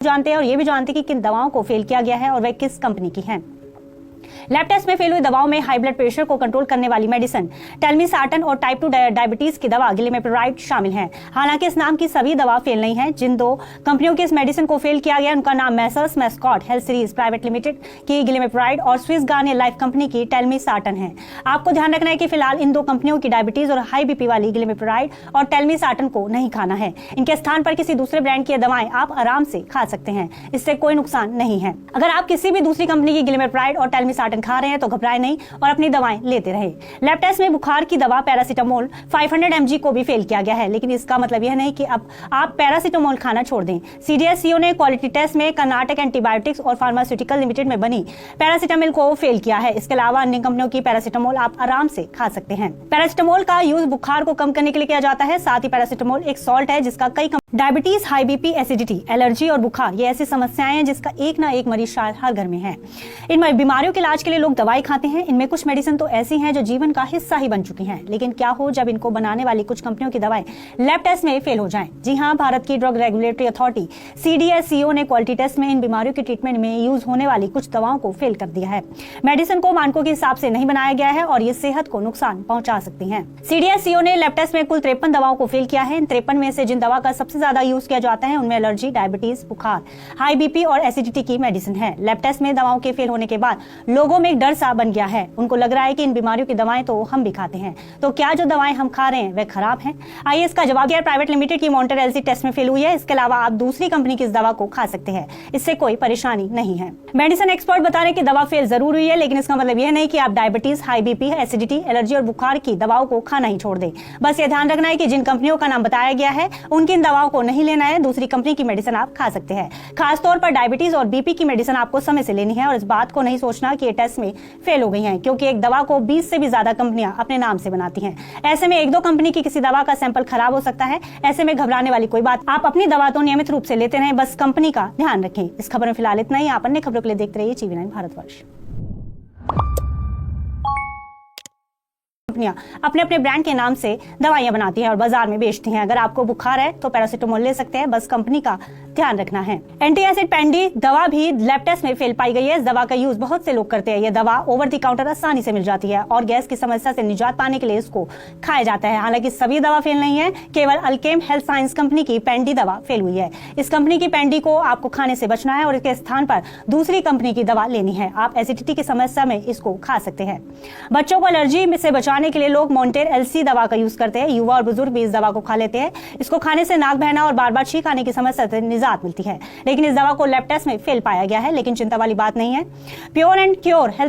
जानते हैं और ये भी जानते हैं कि किन दवाओं को फेल किया गया है और वह किस कंपनी की हैं। लैब टेस्ट में फेल हुई दवाओं में हाई ब्लड प्रेशर को कंट्रोल करने वाली मेडिसिन टेलमिसार्टन और टाइप 2 डायबिटीज की दवा गिलिमेप्रोलाइड शामिल है। हालांकि इस नाम की सभी दवा फेल नहीं है। जिन दो कंपनियों की इस मेडिसिन को फेल किया गया उनका नाम Messrs mascot health series private limited की गिलिमेप्रोलाइड और स्विस गार्नियर लाइफ कंपनी की टेलमिसार्टन है। आपको ध्यान रखना है कि फिलहाल इन दो कंपनियों की डायबिटीज और हाई बीपी वाली गिलिमेप्रोलाइड और टेलमिसार्टन को नहीं खाना है। इनके स्थान पर किसी दूसरे ब्रांड की दवाएं आप आराम से खा सकते हैं, इससे कोई नुकसान नहीं है। अगर आप किसी भी दूसरी कंपनी की गिलिमेप्रोलाइड और टेलमिसार्टन खा रहे हैं तो घबराएं नहीं और अपनी दवाएं लेते रहे। लैब टेस्ट में बुखार की दवा पैरासीटामोल 500 mg को भी फेल किया गया है, लेकिन इसका मतलब यह नहीं कि अब आप पैरासीटामोल खाना छोड़ दें। सीडीएससीओ ने क्वालिटी टेस्ट में कर्नाटक एंटीबायोटिक्स और फार्मास्यूटिकल लिमिटेड में बनी पैरासीटामोल को फेल किया है। इसके अलावा अन्य कंपनियों की पैरासीटामोल आप आराम से खा सकते हैं। पैरासीटामोल का यूज बुखार को कम करने के लिए किया जाता है। साथ ही पैरासीटामोल एक सॉल्ट है जिसका कई diabetes, high BP, acidity, allergy और बुखार ये ऐसी समस्याएं हैं जिसका एक ना एक मरीज शायद हर घर में है। इन बीमारियों के इलाज के लिए लोग दवाई खाते हैं। इनमें कुछ मेडिसिन तो ऐसी हैं जो जीवन का हिस्सा ही बन चुकी हैं, लेकिन क्या हो जब इनको बनाने वाली कुछ कंपनियों की दवाएं लैब टेस्ट में फेल हो जाएं। जी हां, भारत की ड्रग रेगुलेटरी अथॉरिटी सीडीएससीओ ने क्वालिटी टेस्ट में इन बीमारियों के ट्रीटमेंट में यूज होने वाली कुछ दवाओं को फेल कर दिया है। मेडिसिन को मानकों के हिसाब से नहीं बनाया गया है और ये सेहत को नुकसान पहुंचा सकती है। सीडीएससीओ ने लैब टेस्ट में कुल 53 दवाओं को फेल किया है। इन 53 में से जिन दवा का सबसे ज्यादा यूज किया जाता है उनमें एलर्जी, डायबिटीज, बुखार, हाई बीपी और एसिडिटी की मेडिसिन है। लैब टेस्ट में दवाओं के फेल होने के बाद लोगों में एक डर सा बन गया है। उनको लग रहा है कि इन बीमारियों की दवाएं तो हम भी खाते हैं, तो क्या जो दवाएं हम खा रहे हैं वे खराब हैं? आइए इसका जवाब दिया। प्राइवेट लिमिटेड की मॉन्टर एलसी टेस्ट में फेल हुई है। इसके अलावा आप दूसरी कंपनी की इस दवा को खा सकते हैं, इससे कोई परेशानी नहीं है। मेडिसिन एक्सपर्ट बता रहे हैं कि दवा फेल जरूर हुई है, लेकिन इसका मतलब यह नहीं कि आप diabetes, high BP, acidity, allergy और बुखार की दवाओं को खाना ही छोड़ दें। बस ये ध्यान रखना है कि जिन कंपनियों का नाम बताया गया है उनकी इन दवाओं को नहीं लेना है। दूसरी कंपनी की मेडिसिन आप खा सकते हैं। खासतौर पर डायबिटीज और बीपी की मेडिसिन आपको समय से लेनी है और इस बात को नहीं सोचना कि ये टेस्ट में फेल हो गई हैं, क्योंकि एक दवा को 20 से भी ज्यादा कंपनियां अपने नाम से बनाती हैं। ऐसे में एक दो कंपनी की किसी दवा का सैंपल खराब हो सकता है। ऐसे में घबराने वाली कोई बात, आप अपनी दवा तो नियमित रूप से लेते रहें, बस कंपनी का ध्यान रखें। इस खबर में फिलहाल इतना ही। आप अन्य खबरों के लिए देखते रहिए TV9 भारतवर्ष। कंपनियां अपने अपने ब्रांड के नाम से दवाइयां बनाती हैं और बाजार में बेचती हैं। अगर आपको बुखार है तो पैरासीटामोल ले सकते हैं, बस कंपनी का ध्यान रखना है। एंटी एसिड पेंडी दवा भी लैब टेस्ट में फेल पाई गई है। इस दवा का यूज बहुत से लोग करते हैं। यह दवा ओवर द काउंटर आसानी से मिल जाती है और गैस की समस्या से निजात पाने के लिए इसको खाया जाता है। हालांकि सभी दवा फेल नहीं है, केवल अल्केम हेल्थ साइंस कंपनी की पेंडी दवा फेल हुई है। इस कंपनी की पेंडी को आपको खाने से बचना है और इसके स्थान पर दूसरी कंपनी की दवा लेनी है। आप एसिडिटी की समस्या में इसको खा सकते हैं। बच्चों को एलर्जी से बचाने के लिए लोग मॉन्टेर एलसी दवा का यूज करते हैं। युवा और बुजुर्ग भी इस दवा को खा लेते हैं। इसको खाने से नाक बहना और बार बार छींक आने की समस्या से निजात मिलती है, लेकिन इस दवा को लैब टेस्ट में फेल पाया गया है। लेकिन चिंता वाली बात नहीं है। Pure and cure health